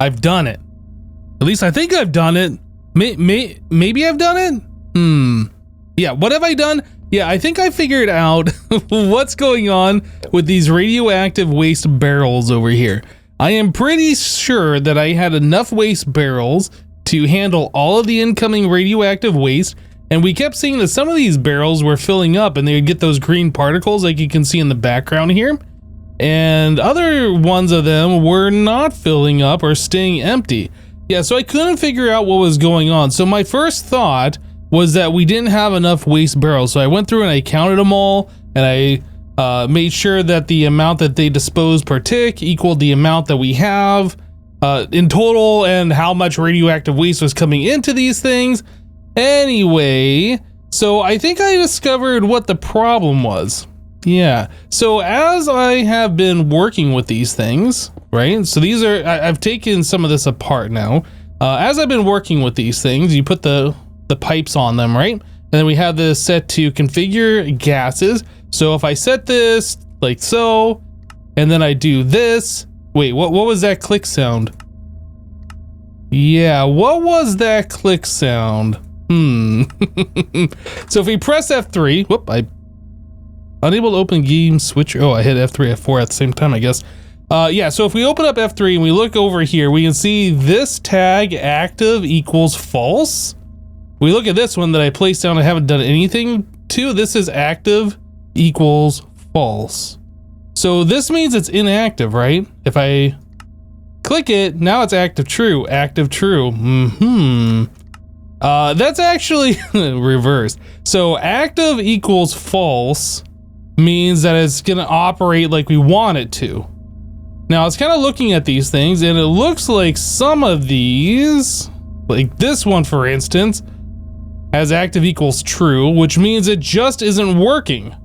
I've done it. At least I think I've done it. Maybe I've done it? Yeah, what have I done? Yeah, I think I figured out what's going on with these radioactive waste barrels over here. I am pretty sure that I had enough waste barrels to handle all of the incoming radioactive waste, and we kept seeing that some of these barrels were filling up and they would get those green particles like you can see in the background here, and other ones of them were not filling up or staying empty. Yeah, so I couldn't figure out what was going on. So my first thought was that we didn't have enough waste barrels. So I went through and I counted them all, and I made sure that the amount that they disposed per tick equaled the amount that we have in total, and how much radioactive waste was coming into these things. Anyway, so I think I discovered what the problem was. Yeah, so as I have been working with these things, right? So these are, I've taken some of this apart now. As I've been working with these things, you put the pipes on them, right? And then we have this set to configure gases. So if I set this like so, and then I do this, wait, what was that click sound? Yeah, what was that click sound? So if we press F3, whoop, unable to open game switch. Oh, I hit F3, F4 at the same time, I guess. Yeah, so if we open up F3 and we look over here, we can see this tag active equals false. We look at this one that I placed down, I haven't done anything to. This is active equals false. So this means it's inactive, right? If I click it, now it's active true, active true. That's actually reversed. So active equals false means that it's gonna operate like we want it to. Now it's kind of looking at these things, and it looks like some of these, like this one for instance, has active equals true, which means it just isn't working.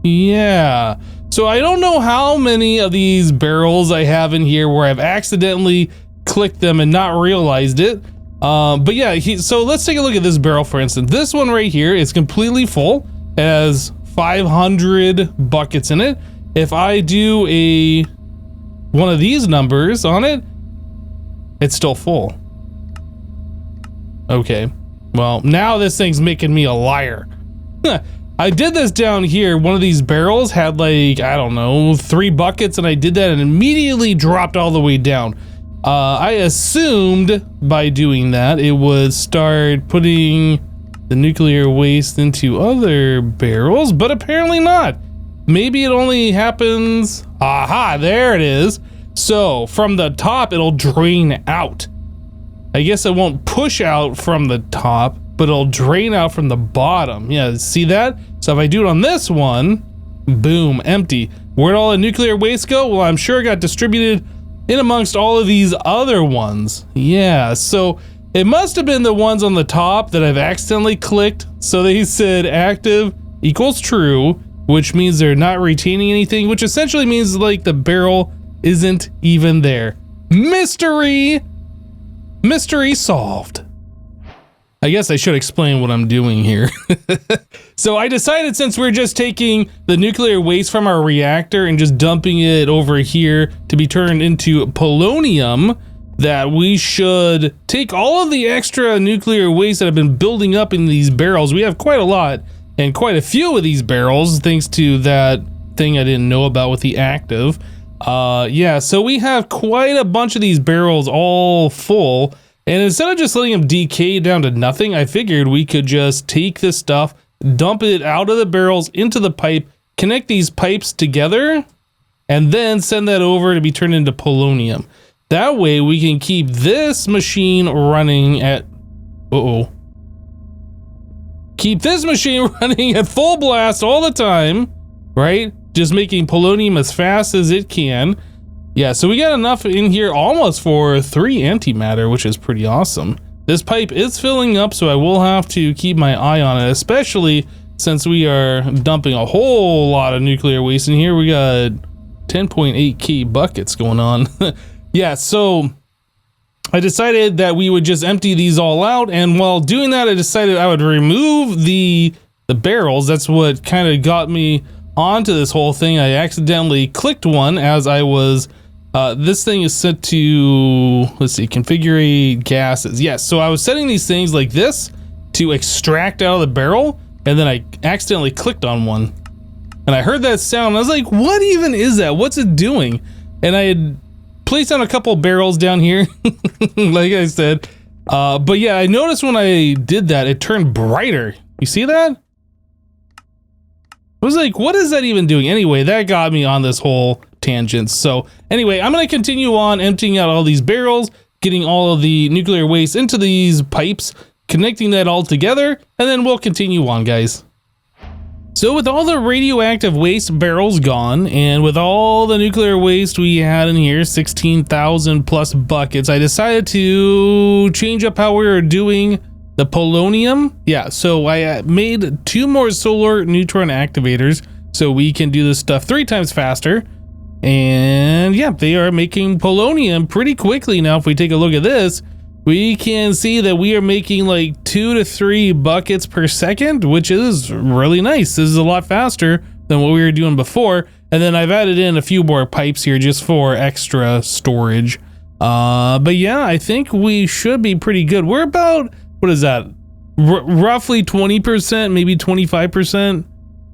Yeah, so I don't know how many of these barrels I have in here where I've accidentally clicked them and not realized it. But yeah, so let's take a look at this barrel for instance. This one right here is completely full, it has 500 buckets in it. If I do one of these numbers on it, it's still full. Okay, well now this thing's making me a liar. I did this down here. One of these barrels had like, I don't know, 3 buckets, and I did that and immediately dropped all the way down. I assumed by doing that it would start putting the nuclear waste into other barrels, but apparently not. Maybe it only happens, aha, there it is. So from the top, it'll drain out. I guess it won't push out from the top, but it'll drain out from the bottom. Yeah, see that? So if I do it on this one, boom, empty. Where'd all the nuclear waste go? Well, I'm sure it got distributed in amongst all of these other ones. Yeah, so it must have been the ones on the top that I've accidentally clicked. So they said active equals true, which means they're not retaining anything, which essentially means like the barrel isn't even there. Mystery solved. I guess I should explain what I'm doing here. So I decided, since we're just taking the nuclear waste from our reactor and just dumping it over here to be turned into polonium, that we should take all of the extra nuclear waste that have been building up in these barrels. We have quite a lot and quite a few of these barrels, thanks to that thing I didn't know about with the active. Yeah, so we have quite a bunch of these barrels all full. And instead of just letting them decay down to nothing, I figured we could just take this stuff, dump it out of the barrels into the pipe, connect these pipes together, and then send that over to be turned into polonium. That way we can keep this machine running at, keep this machine running at full blast all the time, right? Just making polonium as fast as it can. Yeah, so we got enough in here almost for 3 antimatter, which is pretty awesome. This pipe is filling up, so I will have to keep my eye on it, especially since we are dumping a whole lot of nuclear waste in here. We got 10.8k buckets going on. Yeah, so I decided that we would just empty these all out, and while doing that, I decided I would remove the barrels. That's what kind of got me onto this whole thing. I accidentally clicked one as I was This thing is set to, let's see, configure gases. Yes, so I was setting these things like this to extract out of the barrel, and then I accidentally clicked on one. And I heard that sound, and I was like, what even is that? What's it doing? And I had placed down a couple barrels down here, like I said. But yeah, I noticed when I did that, it turned brighter. You see that? I was like, what is that even doing? Anyway, that got me on this whole tangent. So anyway, I'm going to continue on emptying out all these barrels, getting all of the nuclear waste into these pipes, connecting that all together, and then we'll continue on, guys. So with all the radioactive waste barrels gone, and with all the nuclear waste we had in here, 16,000 plus buckets, I decided to change up how we were doing the polonium. Yeah, so I made 2 more solar neutron activators so we can do this stuff 3 times faster. And yeah, they are making polonium pretty quickly now. If we take a look at this, we can see that we are making like 2 to 3 buckets per second, which is really nice. This is a lot faster than what we were doing before. And then I've added in a few more pipes here just for extra storage. But yeah, I think we should be pretty good. We're about, what is that? Roughly 20%, maybe 25%.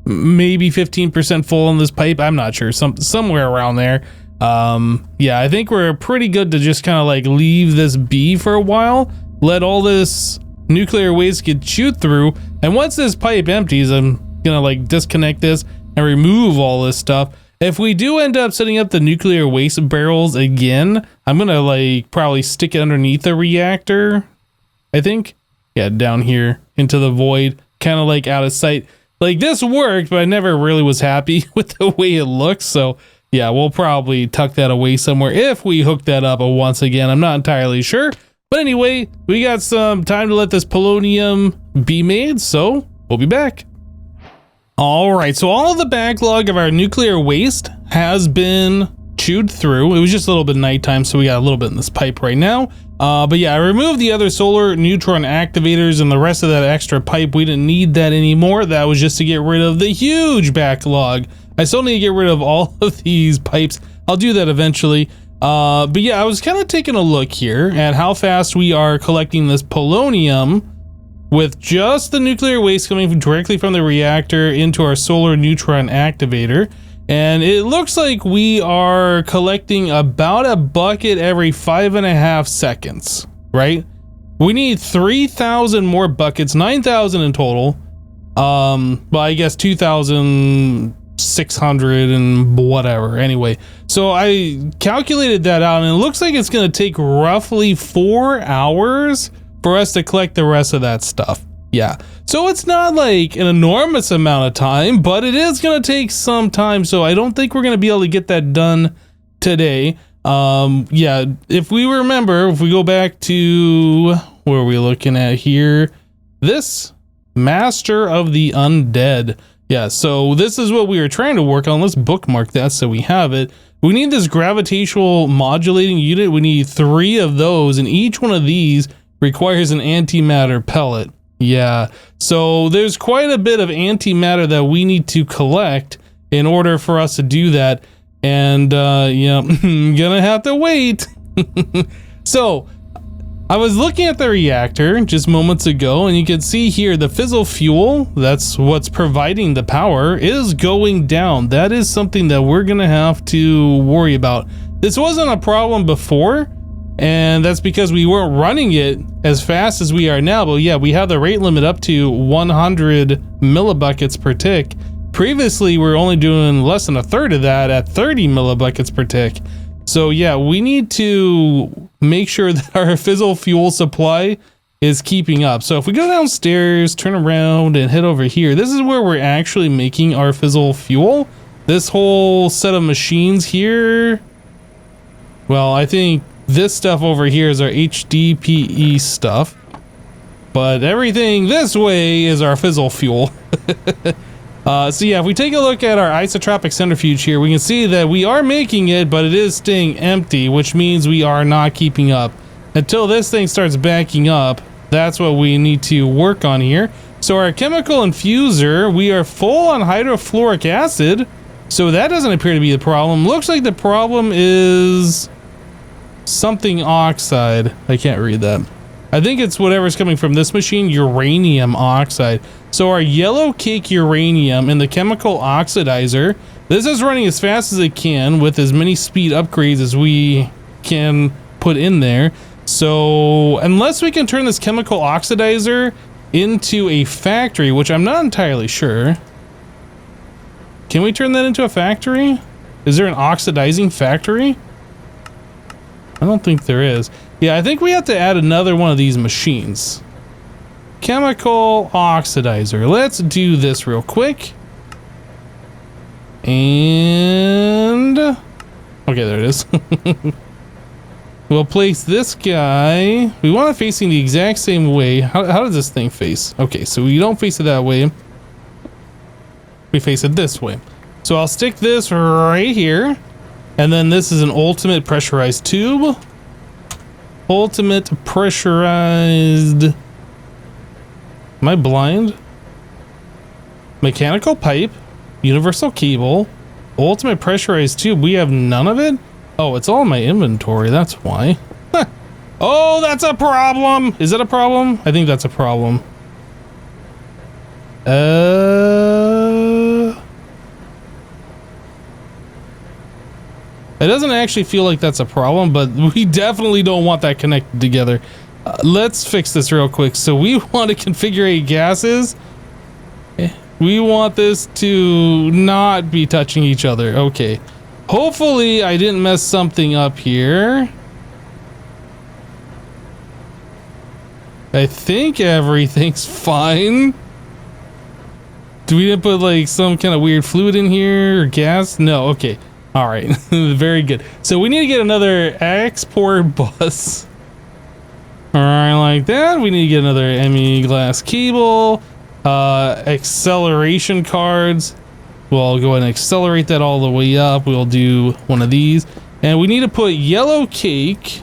Maybe 15% full on this pipe. I'm not sure, somewhere around there. Yeah, I think we're pretty good to just kind of like leave this be for a while, let all this nuclear waste get chewed through, and once this pipe empties, I'm gonna like disconnect this and remove all this stuff. If we do end up setting up the nuclear waste barrels again, I'm gonna like probably stick it underneath the reactor, I think. Yeah, down here into the void, kind of like out of sight. Like this worked, but I never really was happy with the way it looks. So yeah, we'll probably tuck that away somewhere if we hook that up once again. I'm not entirely sure. But anyway, we got some time to let this polonium be made, so we'll be back. All right, so all of the backlog of our nuclear waste has been chewed through. It was just a little bit nighttime, so we got a little bit in this pipe right now. But yeah, I removed the other solar neutron activators and the rest of that extra pipe. We didn't need that anymore. That was just to get rid of the huge backlog. I still need to get rid of all of these pipes. I'll do that eventually. But yeah, I was kind of taking a look here at how fast we are collecting this polonium with just the nuclear waste coming directly from the reactor into our solar neutron activator. And it looks like we are collecting about a bucket every 5.5 seconds, right? We need 3,000 more buckets, 9,000 in total. Well, I guess 2,600 and whatever. Anyway, so I calculated that out, and it looks like it's going to take roughly 4 hours for us to collect the rest of that stuff. Yeah, so it's not like an enormous amount of time, but it is going to take some time, so I don't think we're going to be able to get that done today. Yeah, if we remember, if we go back to, where are we looking at here? This Master of the Undead. Yeah, so this is what we were trying to work on. Let's bookmark that so we have it. We need this gravitational modulating unit. We need 3 of those, and each one of these requires an antimatter pellet. Yeah, so there's quite a bit of antimatter that we need to collect in order for us to do that. And yeah, gonna have to wait. So I was looking at the reactor just moments ago, and you can see here the fizzle fuel, that's what's providing the power, is going down. That is something that we're gonna have to worry about. This wasn't a problem before, and that's because we weren't running it as fast as we are now. But yeah, we have the rate limit up to 100 millibuckets per tick. Previously, we were only doing less than a third of that at 30 millibuckets per tick. So yeah, we need to make sure that our fizzle fuel supply is keeping up. So if we go downstairs, turn around and head over here, this is where we're actually making our fizzle fuel. This whole set of machines here, well, I think this stuff over here is our HDPE stuff, but everything this way is our fizzle fuel. So yeah, if we take a look at our isotropic centrifuge here, we can see that we are making it, but it is staying empty, which means we are not keeping up. Until this thing starts backing up, that's what we need to work on here. So our chemical infuser, we are full on hydrofluoric acid, So that doesn't appear to be the problem. Looks like the problem is something oxide. I can't read that. I think it's whatever's coming from this machine, uranium oxide. So our yellow cake uranium in the chemical oxidizer, this is running as fast as it can with as many speed upgrades as we can put in there. So unless we can turn this chemical oxidizer into a factory, which I'm not entirely sure. Can we turn that into a factory? Is there an oxidizing factory? I don't think there is. Yeah, I think we have to add another one of these machines. Chemical oxidizer. Let's do this real quick. And okay, there it is. We'll place this guy. We want it facing the exact same way. How does this thing face? Okay, so we don't face it that way. We face it this way. So I'll stick this right here. And then this is an ultimate pressurized tube. Ultimate pressurized. Am I blind? Mechanical pipe. Universal cable. Ultimate pressurized tube. We have none of it? Oh, it's all in my inventory. That's why. Huh. Oh, that's a problem. Is that a problem? I think that's a problem. It doesn't actually feel like that's a problem, but we definitely don't want that connected together. Let's fix this real quick. So we want to configure gases. We want this to not be touching each other. Okay. Hopefully I didn't mess something up here. I think everything's fine. Do we didn't put like some kind of weird fluid in here or gas? No, okay. All right, very good. So we need to get another export bus. All right, like that. We need to get another ME glass cable, acceleration cards. We'll go ahead and accelerate that all the way up. We'll do one of these. And we need to put yellow cake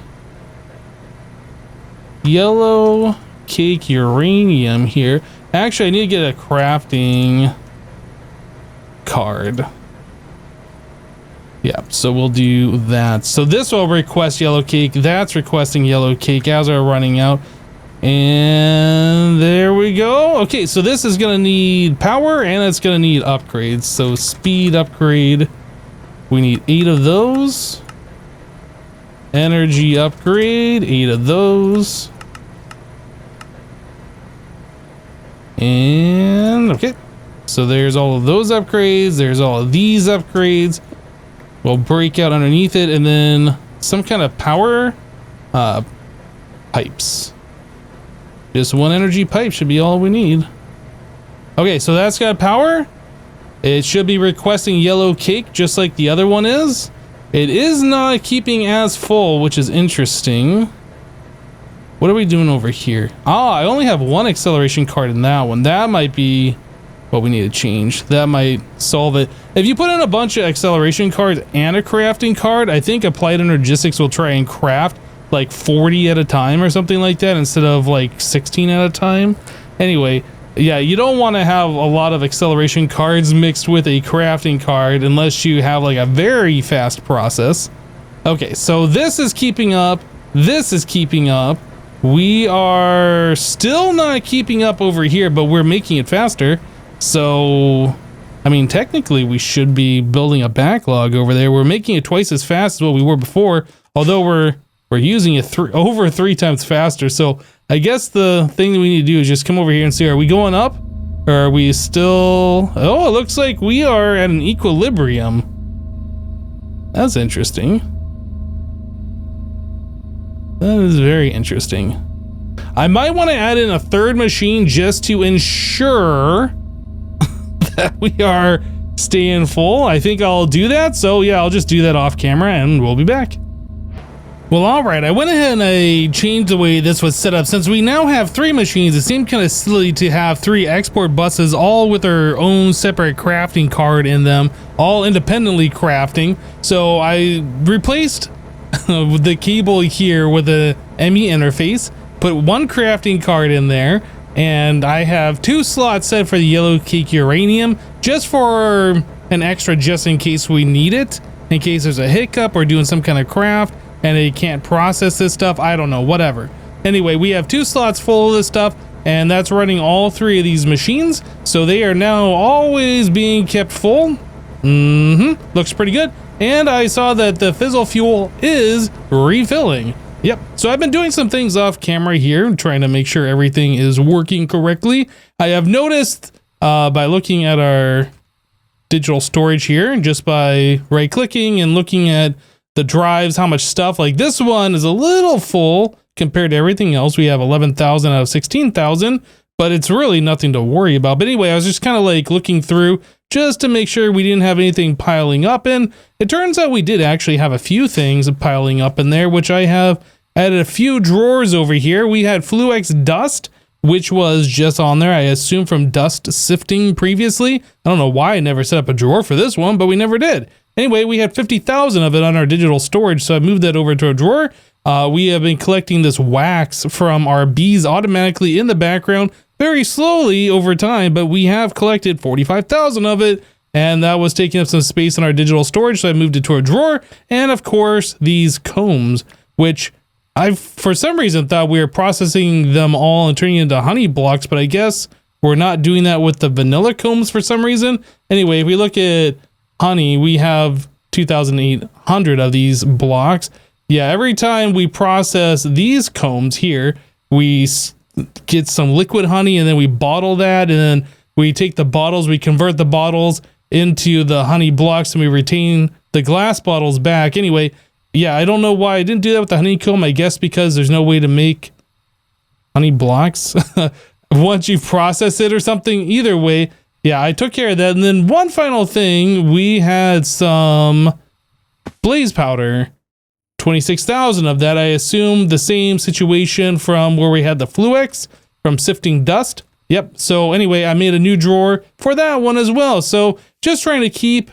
uranium here. Actually, I need to get a crafting card. Yeah, so we'll do that. So this will request yellow cake. That's requesting yellow cake as we're running out. And there we go. Okay, so this is gonna need power and it's gonna need upgrades. So speed upgrade. We need 8 of those. Energy upgrade, 8 of those. And okay. So there's all of those upgrades. There's all of these upgrades. We'll break out underneath it, and then some kind of power pipes. Just one energy pipe should be all we need. Okay, so that's got power. It should be requesting yellow cake just like the other one is. It is not keeping as full, which is interesting. What are we doing over here? Ah, I only have one acceleration card in that one. That might be what we need to change. That might solve it. If you put in a bunch of acceleration cards and a crafting card, I think Applied Energistics will try and craft like 40 at a time or something like that instead of like 16 at a time. Anyway, yeah, you don't want to have a lot of acceleration cards mixed with a crafting card unless you have like a very fast process. Okay, so this is keeping up. This is keeping up. We are still not keeping up over here, but we're making it faster. So, I mean, technically we should be building a backlog over there. We're making it twice as fast as what we were before, although we're using it over 3 times faster. So I guess the thing that we need to do is just come over here and see, are we going up or are we still? Oh, it looks like we are at an equilibrium. That's interesting. That is very interesting. I might want to add in a 3rd machine just to ensure that we are staying full. I think I'll do that. So yeah, I'll just do that off camera and we'll be back. Well, all right, I went ahead and I changed the way this was set up. Since we now have 3 machines, it seemed kind of silly to have 3 export buses all with their own separate crafting card in them, all independently crafting. So I replaced the cable here with a ME interface, put 1 crafting card in there, and I have 2 slots set for the yellow cake uranium just for an extra just in case we need it, in case there's a hiccup or doing some kind of craft and it can't process this stuff. I don't know, whatever. Anyway, we have 2 slots full of this stuff, and that's running all 3 of these machines, so they are now always being kept full. Looks pretty good. And I saw that the fizzle fuel is refilling. Yep. So I've been doing some things off camera here, trying to make sure everything is working correctly. I have noticed by looking at our digital storage here, just by right clicking and looking at the drives, how much stuff, like this one is a little full compared to everything else. We have 11,000 out of 16,000, but it's really nothing to worry about. But anyway, I was just kind of like looking through just to make sure we didn't have anything piling up, and it turns out we did actually have a few things piling up in there, which I have added a few drawers over here. We had Fluix dust, which was just on there, I assume from dust sifting previously. I don't know why I never set up a drawer for this one, but we never did. Anyway, we had 50,000 of it on our digital storage, so I moved that over to a drawer. We have been collecting this wax from our bees automatically in the background, very slowly over time, but we have collected 45,000 of it, and that was taking up some space in our digital storage, so I moved it to a drawer. And of course, these combs, which I for some reason thought we were processing them all and turning into honey blocks, but I guess we're not doing that with the vanilla combs for some reason. Anyway, if we look at honey, we have 2,800 of these blocks. Yeah, every time we process these combs here, we get some liquid honey, and then we bottle that, and then we take the bottles, we convert the bottles into the honey blocks, and we retain the glass bottles back. Anyway, yeah, I don't know why I didn't do that with the honeycomb. I guess because there's no way to make honey blocks once you process it or something. Either way, yeah, I took care of that. And then one final thing, we had some blaze powder. 26,000 of that. I assume the same situation from where we had the Fluix from sifting dust. Yep. So anyway, I made a new drawer for that one as well. So just trying to keep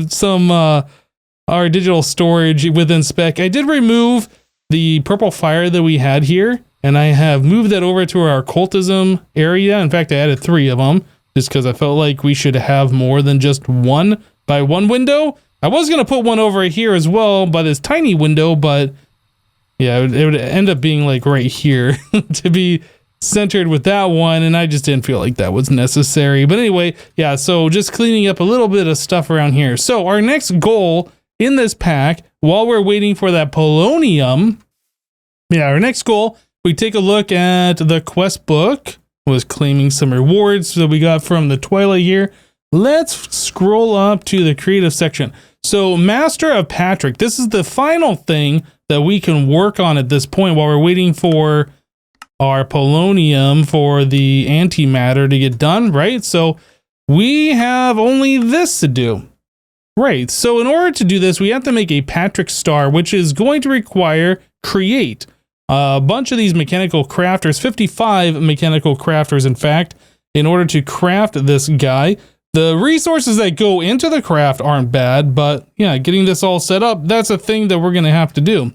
some our digital storage within spec. I did remove the purple fire that we had here, and I have moved that over to our occultism area. In fact, I added 3 of them just because I felt like we should have more than just 1 by 1 window. I was going to put one over here as well by this tiny window, but yeah, it would end up being like right here to be centered with that one, and I just didn't feel like that was necessary. But anyway, yeah, so just cleaning up a little bit of stuff around here. So our next goal in this pack, while we're waiting for that polonium, yeah, our next goal, we take a look at the quest book, was claiming some rewards that we got from the Twilight here. Let's scroll up to the creative section. So Master of Patrick, this is the final thing that we can work on at this point while we're waiting for our polonium for the antimatter to get done, right? So we have only this to do. Right, so in order to do this, we have to make a Patrick star, which is going to require create a bunch of these mechanical crafters, 55 mechanical crafters, in fact, in order to craft this guy. The resources that go into the craft aren't bad, but yeah, getting this all set up, that's a thing that we're going to have to do.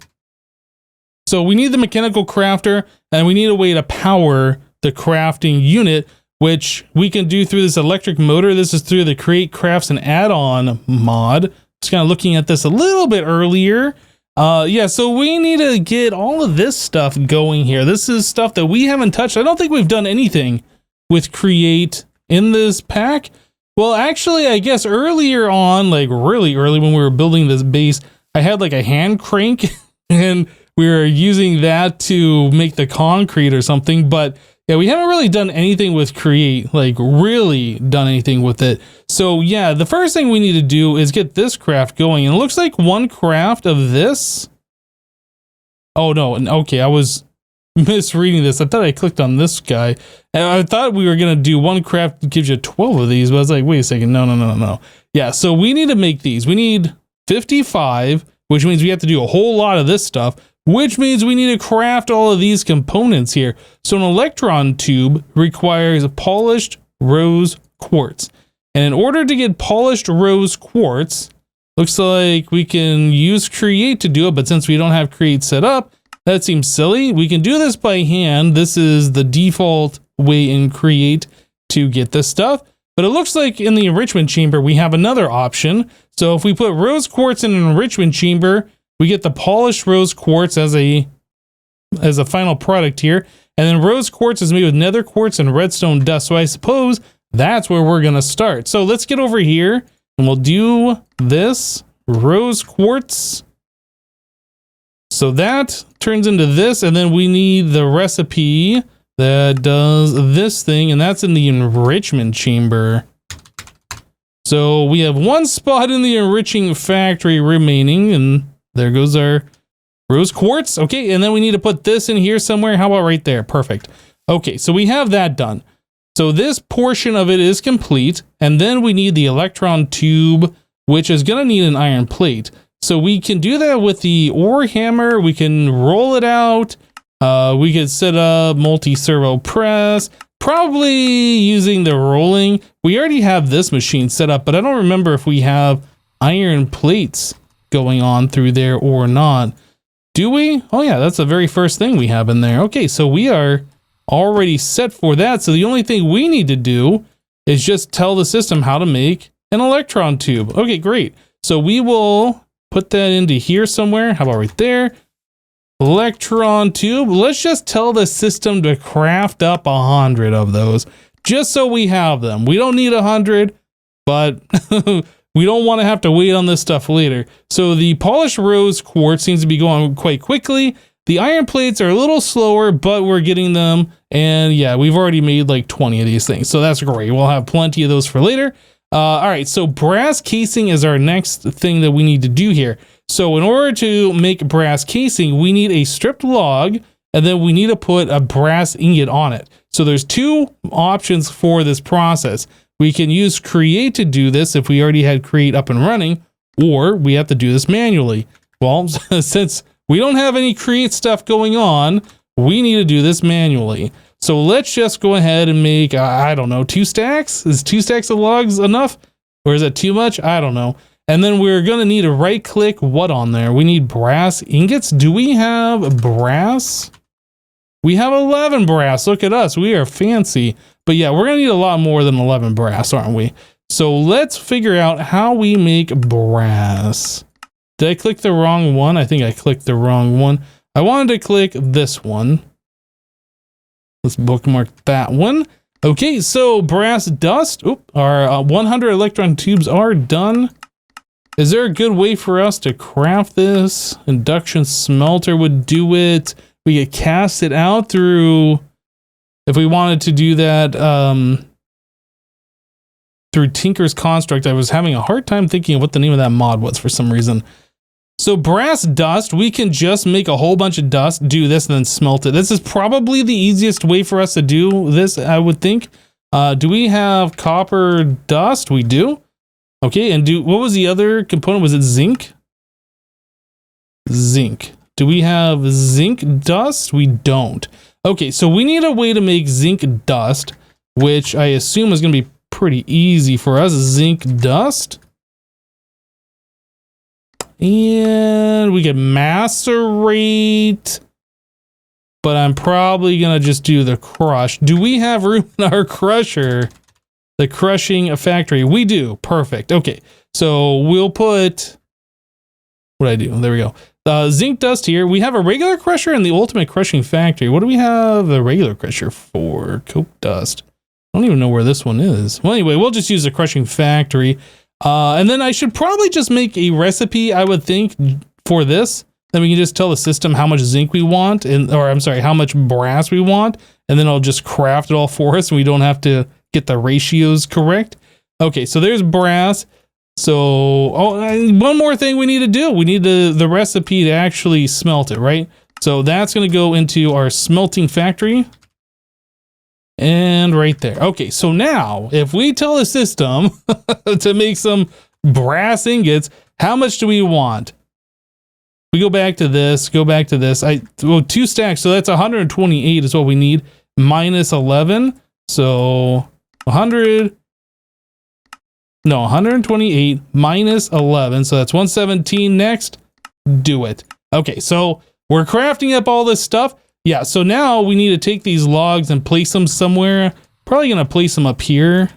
So we need the mechanical crafter, and we need a way to power the crafting unit, which we can do through this electric motor. This is through the Create Crafts and Add-on mod. Just kind of looking at this a little bit earlier. Yeah, so we need to get all of this stuff going here. This is stuff that we haven't touched. I don't think we've done anything with Create in this pack. Well, actually, I guess earlier on, like really early when we were building this base, I had like a hand crank and we were using that to make the concrete or something. But yeah, we haven't really done anything with Create, like really done anything with it. So yeah, the first thing we need to do is get this craft going. And it looks like one craft of this. Oh no, okay, I was misreading this. I thought I clicked on this guy. And I thought we were going to do one craft that gives you 12 of these, but I was like, wait a second, no. Yeah, so we need to make these. We need 55, which means we have to do a whole lot of this stuff, which means we need to craft all of these components here. So an electron tube requires polished rose quartz. And in order to get polished rose quartz, looks like we can use Create to do it, but since we don't have Create set up, that seems silly. We can do this by hand. This is the default way in Create to get this stuff. But it looks like in the enrichment chamber, we have another option. So if we put rose quartz in an enrichment chamber, we get the polished rose quartz as a final product here. And then rose quartz is made with nether quartz and redstone dust. So I suppose that's where we're going to start. So let's get over here and we'll do this rose quartz. So that turns into this. And then we need the recipe that does this thing. And that's in the enrichment chamber. So we have one spot in the enriching factory remaining. And there goes our rose quartz. Okay, and then we need to put this in here somewhere. How about right there? Perfect. Okay, so we have that done. So this portion of it is complete. And then we need the electron tube, which is going to need an iron plate. So we can do that with the ore hammer. We can roll it out. We could set up multi-servo press. Probably using the rolling. We already have this machine set up, but I don't remember if we have iron plates going on through there or not. Do we? Oh yeah, that's the very first thing we have in there. Okay, so we are already set for that. So the only thing we need to do is just tell the system how to make an electron tube. Okay, great. So we will put that into here somewhere. How about right there? Electron tube. Let's just tell the system to craft up 100 of those, just so we have them. We don't need 100, but we don't want to have to wait on this stuff later. So the polished rose quartz seems to be going quite quickly. The iron plates are a little slower, but we're getting them. And yeah, we've already made like 20 of these things. So that's great. We'll have plenty of those for later. All right, so brass casing is our next thing that we need to do here. So in order to make brass casing, we need a stripped log, and then we need to put a brass ingot on it. So there's two options for this process. We can use create to do this if we already had create up and running, or we have to do this manually. Well, since we don't have any create stuff going on, we need to do this manually. So let's just go ahead and make, I don't know, 2 stacks? Is 2 stacks of logs enough? Or is that too much? I don't know. And then we're going to need to right click what on there? We need brass ingots. Do we have brass? We have 11 brass. Look at us. We are fancy. But yeah, we're going to need a lot more than 11 brass, aren't we? So let's figure out how we make brass. Did I click the wrong one? I think I clicked the wrong one. I wanted to click this one. Let's bookmark that one. Okay, so brass dust. Oop, our 100 electron tubes are done. Is there a good way for us to craft this? Induction smelter would do it. We could cast it out through, if we wanted to do that through Tinker's Construct. I was having a hard time thinking of what the name of that mod was for some reason. So brass dust, we can just make a whole bunch of dust, do this, and then smelt it. This is probably the easiest way for us to do this, I would think. Do we have copper dust? We do. Okay, and what was the other component? Was it zinc? Zinc. Do we have zinc dust? We don't. Okay, so we need a way to make zinc dust, which I assume is going to be pretty easy for us. Zinc dust. And we can macerate, but I'm probably going to just do the crush. Do we have room in our crusher? The crushing factory. We do. Perfect. Okay. So we'll put, what did I do? There we go. Zinc dust here. We have a regular crusher and the ultimate crushing factory. What do we have a regular crusher for? Coke dust. I don't even know where this one is. Well, anyway, we'll just use the crushing factory. And then I should probably just make a recipe, I would think, for this. Then we can just tell the system how much zinc we want, or I'm sorry, how much brass we want, and then I'll just craft it all for us and we don't have to get the ratios correct. Okay, so there's brass. So, one more thing we need to do. We need the recipe to actually smelt it, right? So that's going to go into our smelting factory. And right there. Okay, so now if we tell the system to make some brass ingots, how much do we want? We go back to this, well, 2 stacks, so that's 128 is what we need, minus 11. So 128 minus 11, so that's 117 next. Do it. Okay, so we're crafting up all this stuff. Yeah, so now we need to take these logs and place them somewhere. Probably going to place them up here.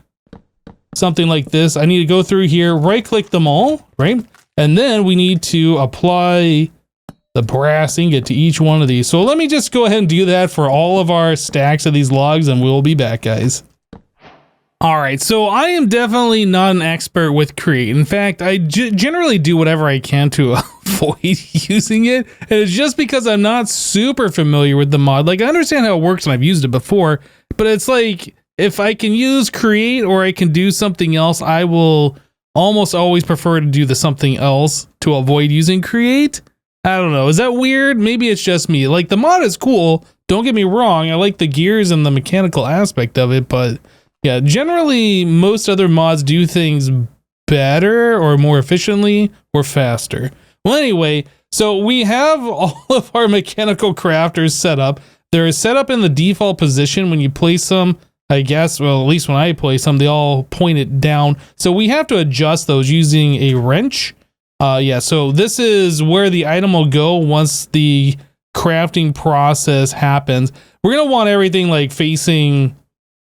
something like this, I need to go through here, right click them all, right? And then we need to apply the brass ingot to each one of these. So let me just go ahead and do that for all of our stacks of these logs, and we'll be back, guys. All right, so I am definitely not an expert with Create. In fact, I generally do whatever I can to avoid using it. And it's just because I'm not super familiar with the mod. Like, I understand how it works and I've used it before, but it's like, if I can use Create or I can do something else, I will almost always prefer to do the something else to avoid using Create. I don't know. Is that weird? Maybe it's just me. Like, the mod is cool. Don't get me wrong. I like the gears and the mechanical aspect of it, but yeah, generally most other mods do things better or more efficiently or faster. Well, anyway, so we have all of our mechanical crafters set up. They're set up in the default position when you place them. I guess, well, at least when I place them, they all point it down. So we have to adjust those using a wrench. Yeah, so this is where the item will go once the crafting process happens. We're going to want everything like facing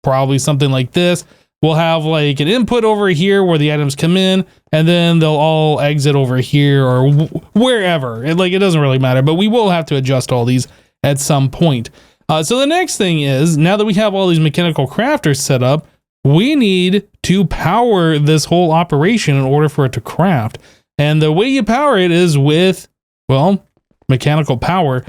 probably something like this. We'll have like an input over here where the items come in, and then they'll all exit over here or wherever. It doesn't really matter, but we will have to adjust all these at some point. So the next thing is, now that we have all these mechanical crafters set up, we need to power this whole operation in order for it to craft. And the way you power it is with, well, mechanical power.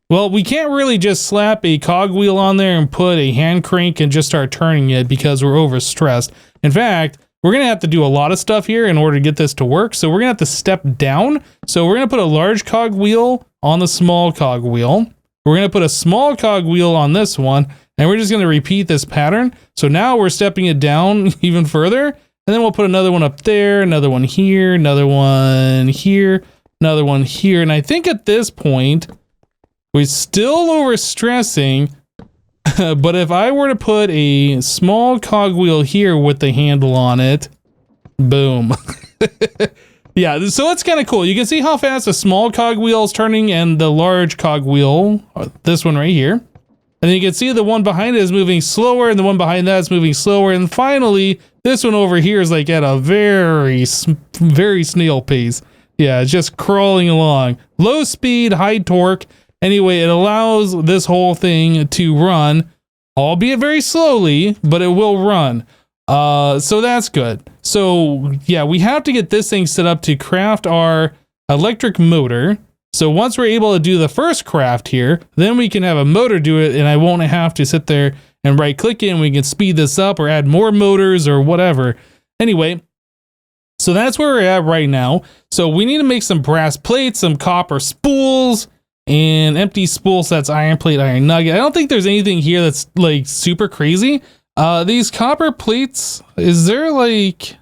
Well, we can't really just slap a cogwheel on there and put a hand crank and just start turning it because we're overstressed. In fact, we're going to have to do a lot of stuff here in order to get this to work. So we're going to have to step down. So we're going to put a large cogwheel on the small cogwheel. We're going to put a small cogwheel on this one, and we're just going to repeat this pattern. So now we're stepping it down even further, and then we'll put another one up there, another one here, another one here, another one here. And I think at this point, we're still overstressing, but if I were to put a small cogwheel here with the handle on it, boom. Yeah, so that's kind of cool. You can see how fast the small cogwheel is turning and the large cogwheel, this one right here. And then you can see the one behind it is moving slower and the one behind that is moving slower. And finally, this one over here is like at a very snail pace. Yeah, it's just crawling along. Low speed, high torque. Anyway, it allows this whole thing to run, albeit very slowly, but it will run. So that's good. So yeah, we have to get this thing set up to craft our electric motor. So once we're able to do the first craft here, then we can have a motor do it, and I won't have to sit there and right click it, and we can speed this up or add more motors or whatever. Anyway, so that's where we're at right now. So we need to make some brass plates, some copper spools, and empty spools. That's iron plate, iron nugget. I don't think there's anything here that's like super crazy. These copper plates, is there like,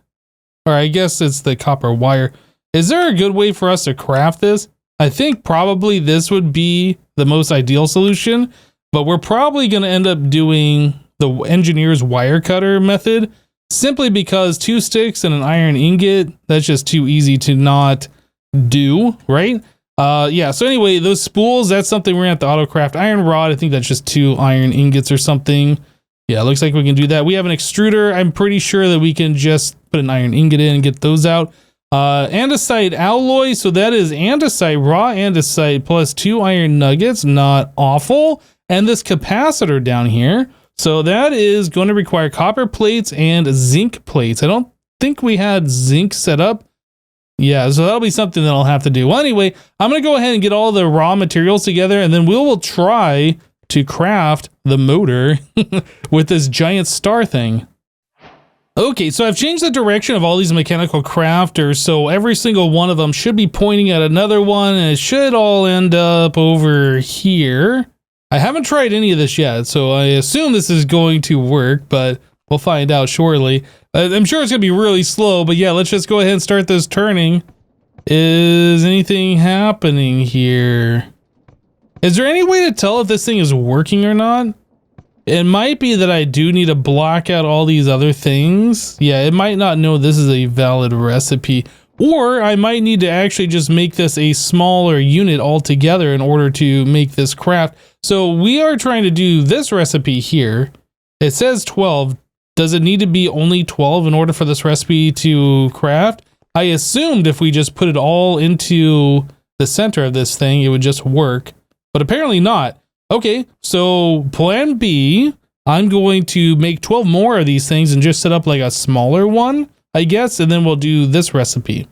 or I guess it's the copper wire. Is there a good way for us to craft this? I think probably this would be the most ideal solution, but we're probably going to end up doing the engineer's wire cutter method, simply because 2 sticks and an iron ingot, that's just too easy to not do, right? Yeah, so anyway, those spools, that's something we're gonna have to auto-craft. Iron rod, I think that's just 2 iron ingots or something. Yeah, it looks like we can do that. We have an extruder. I'm pretty sure that we can just put an iron ingot in and get those out. Andesite alloy, so that is andesite, raw andesite plus 2 iron nuggets, not awful. And this capacitor down here, so that is going to require copper plates and zinc plates. I don't think we had zinc set up. Yeah, so that'll be something that I'll have to do. Well, anyway, I'm going to go ahead and get all the raw materials together, and then we will try to craft the motor with this giant star thing. Okay, so I've changed the direction of all these mechanical crafters, so every single one of them should be pointing at another one, and it should all end up over here. I haven't tried any of this yet, so I assume this is going to work, but we'll find out shortly. I'm sure it's going to be really slow, but yeah, let's just go ahead and start this turning. Is anything happening here? Is there any way to tell if this thing is working or not? It might be that I do need to block out all these other things. Yeah, it might not know this is a valid recipe. Or I might need to actually just make this a smaller unit altogether in order to make this craft. So we are trying to do this recipe here. It says 12 Does it need to be only 12 in order for this recipe to craft? I assumed if we just put it all into the center of this thing, it would just work, but apparently not. Okay, so plan B, I'm going to make 12 more of these things and just set up like a smaller one, I guess, and then we'll do this recipe.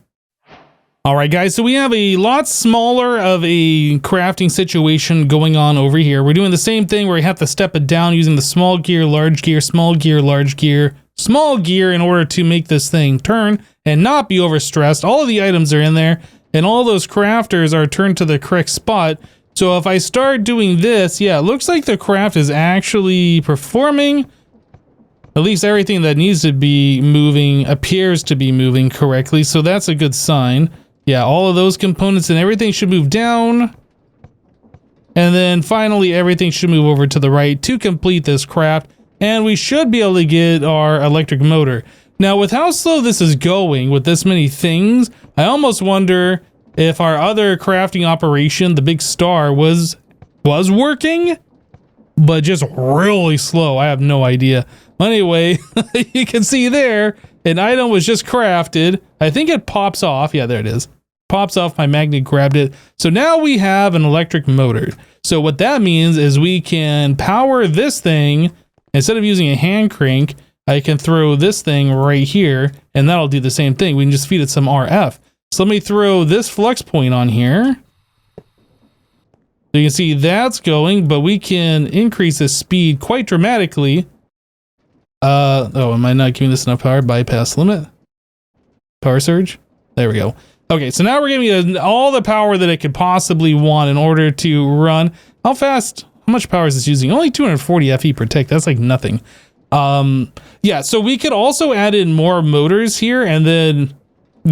All right, guys, so we have a lot smaller of a crafting situation going on over here. We're doing the same thing where we have to step it down using the small gear, large gear, small gear, large gear, small gear in order to make this thing turn and not be overstressed. All of the items are in there and all those crafters are turned to the correct spot. So if I start doing this, yeah, it looks like the craft is actually performing. At least everything that needs to be moving appears to be moving correctly. So that's a good sign. Yeah, all of those components and everything should move down. And then finally, everything should move over to the right to complete this craft. And we should be able to get our electric motor. Now, with how slow this is going with this many things, I almost wonder if our other crafting operation, the big star, was working, but just really slow. I have no idea. Anyway, you can see there, an item was just crafted. I think it pops off. Yeah, there it is. Pops off, my magnet grabbed it. So now we have an electric motor. So what that means is we can power this thing. Instead of using a hand crank, I can throw this thing right here and that'll do the same thing. We can just feed it some RF. So let me throw this flux point on here. So you can see that's going, but we can increase the speed quite dramatically. Oh, am I not giving this enough power? Bypass limit. Power surge. There we go. Okay, so now we're giving it all the power that it could possibly want in order to run. How much power is this using? Only 240 FE per tick. That's like nothing. Yeah, so we could also add in more motors here and then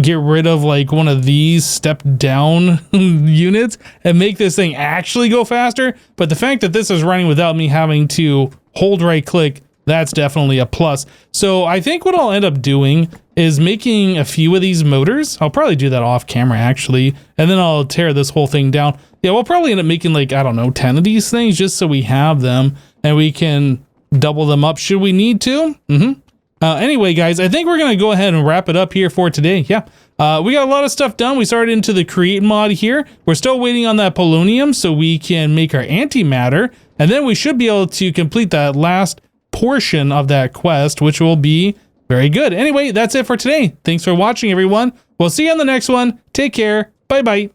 get rid of like one of these step down units and make this thing actually go faster. But the fact that this is running without me having to hold right click, that's definitely a plus. So I think what I'll end up doing is making a few of these motors. I'll probably do that off camera actually, and then I'll tear this whole thing down. Yeah, we'll probably end up making like, I don't know, 10 of these things just so we have them and we can double them up should we need to. Anyway, guys, I think we're going to go ahead and wrap it up here for today. Yeah, we got a lot of stuff done. We started into the create mod here. We're still waiting on that polonium so we can make our antimatter, and then we should be able to complete that last portion of that quest, which will be very good. Anyway, that's it for today. Thanks for watching, everyone. We'll see you on the next one. Take care. Bye-bye.